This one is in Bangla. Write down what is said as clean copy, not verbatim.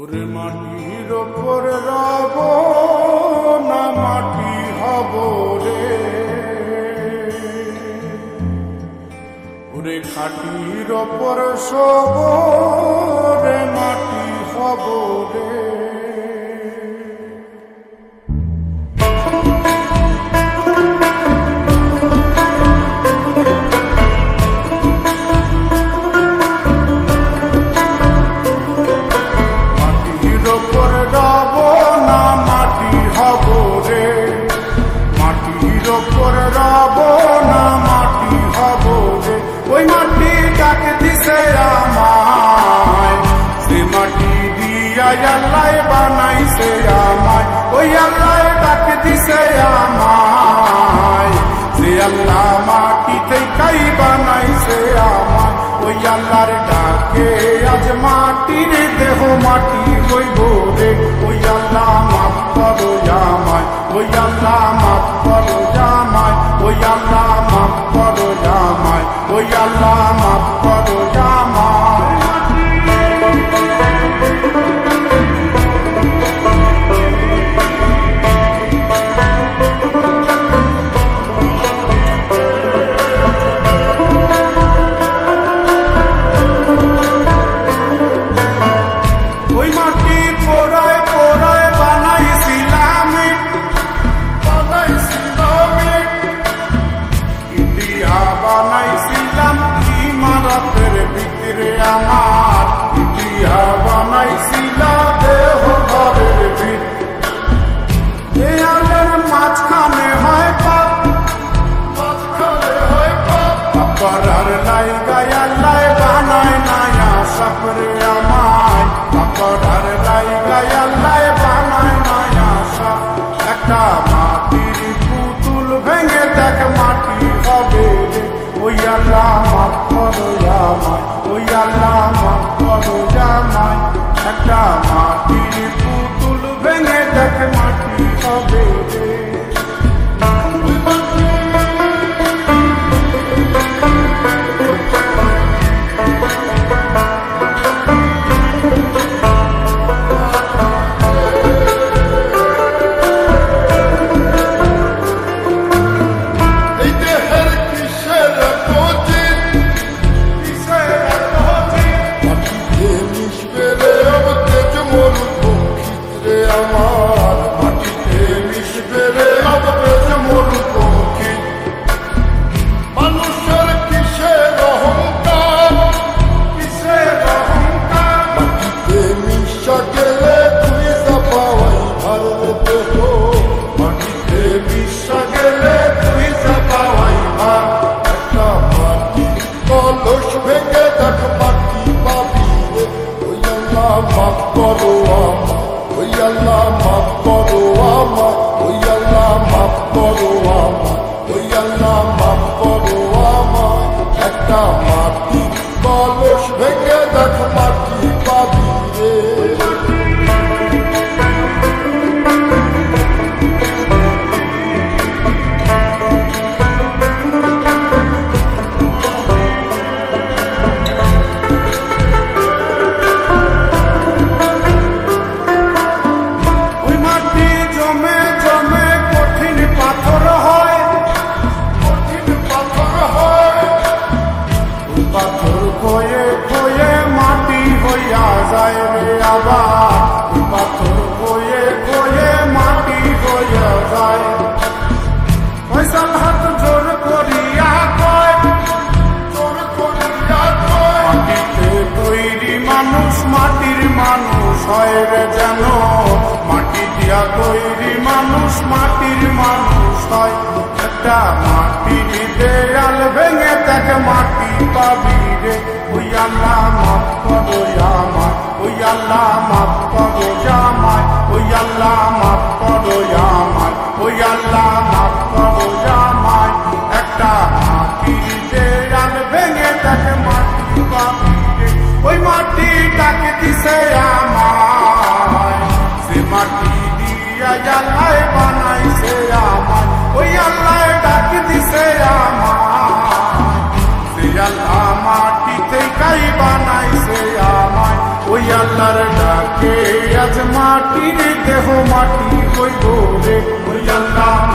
ওরে মাটির ওপর রব না মাটি হব রে, ওরে খাটির ওপর সব রে মাটি হব রে। ওই মাটি ডাক দিছে আমায়, সে মাটি দিয়া আল্লাহ বানাইছে আমায়। ওই আল্লাহ ডাক দিছে আমায়, সে আল্লাহ মাটি থেকেই বানাইছে আমায়। ওই আল্লাহর ডাকে আজ মাটির দেহ মাটি হইব রে। ওই আল্লাহ মাফ করো আমায়, ওই আল্লাহ মাফ করো আমায়, ওই আল্লাহ মাফ করো আমায়, ওই আল্লাহ মাফ করো আমায়। ওই মাটি পোড়ায় পোড়ায় বানাইছিলাম ইন্ডিয়া, বানাইছিলাম ইমারতের ভিতরে আমার ইন্ডিয়া, বানাইছিলাম দেহ ঘরের ভিতরে। মাঝখানে হয় পাপ, মাঝখানে হয় পাপ, করার লাইগায় আল্লাহ বানায় নায়া সাপরে আমায়, করার লাইগায় আল্লাহ বানায় নায়া সাপ। একটা মাটির পুতুল ভেঙে দেখ মাটি হবে রে। ওই আল্লাহ মাফ করো আমায়, ওই আল্লাহ মাফ করো আমায়। একটা মাটির পুতুল ভেঙে দেখ মাটি হবে রে। মাফ করো আমায়, ওই আল্লাহ মাফ করো আমায়, ওই আল্লাহ মাফ করো আমায়, ওই আল্লাহ মাফ করো আমায়। একটা মাটি কলস ভেঙে দেখ মাটি পাবি রে। পাথর খয়ে খয়ে মাটি হইয়া যায় রে আবার, পাথর খয়ে খয়ে মাটি হইয়া যায়। ফয়সাল হাত জোর করিয়া কয়, জোর করিয়া কয়, মাটিতে তৈরি মানুষ মাটির মানুষ হয় রে যেন। মাটি দিয়া তৈরি মানুষ মাটির মানুষ হয়। একটা মাটির দেয়াল ভেঙে দেখ মাটি পাবি রে। ওই আল্লাহ মাফ করো আমায়, ওই আল্লাহ মাফ করো আমায়, ওই আল্লাহ মাফ করো আমায়, ওই আল্লাহ মাফ করো আমায়। একটা মাটির দেয়াল ভেঙে দেখ মাটি পাবি রে। ওই মাটি ডাক দিছে আমায়, সে মাটি দিয়া আল্লাহ বানাইছে আমায়। ওই আল্লাহ ডাক দিছে আমায়, সে আল্লাহ মাটি থেকেই বানাইছে আমায়। ওই আল্লাহর ডাকে আজ মাটির দেহ মাটি হইব রে ওই আল্লাহ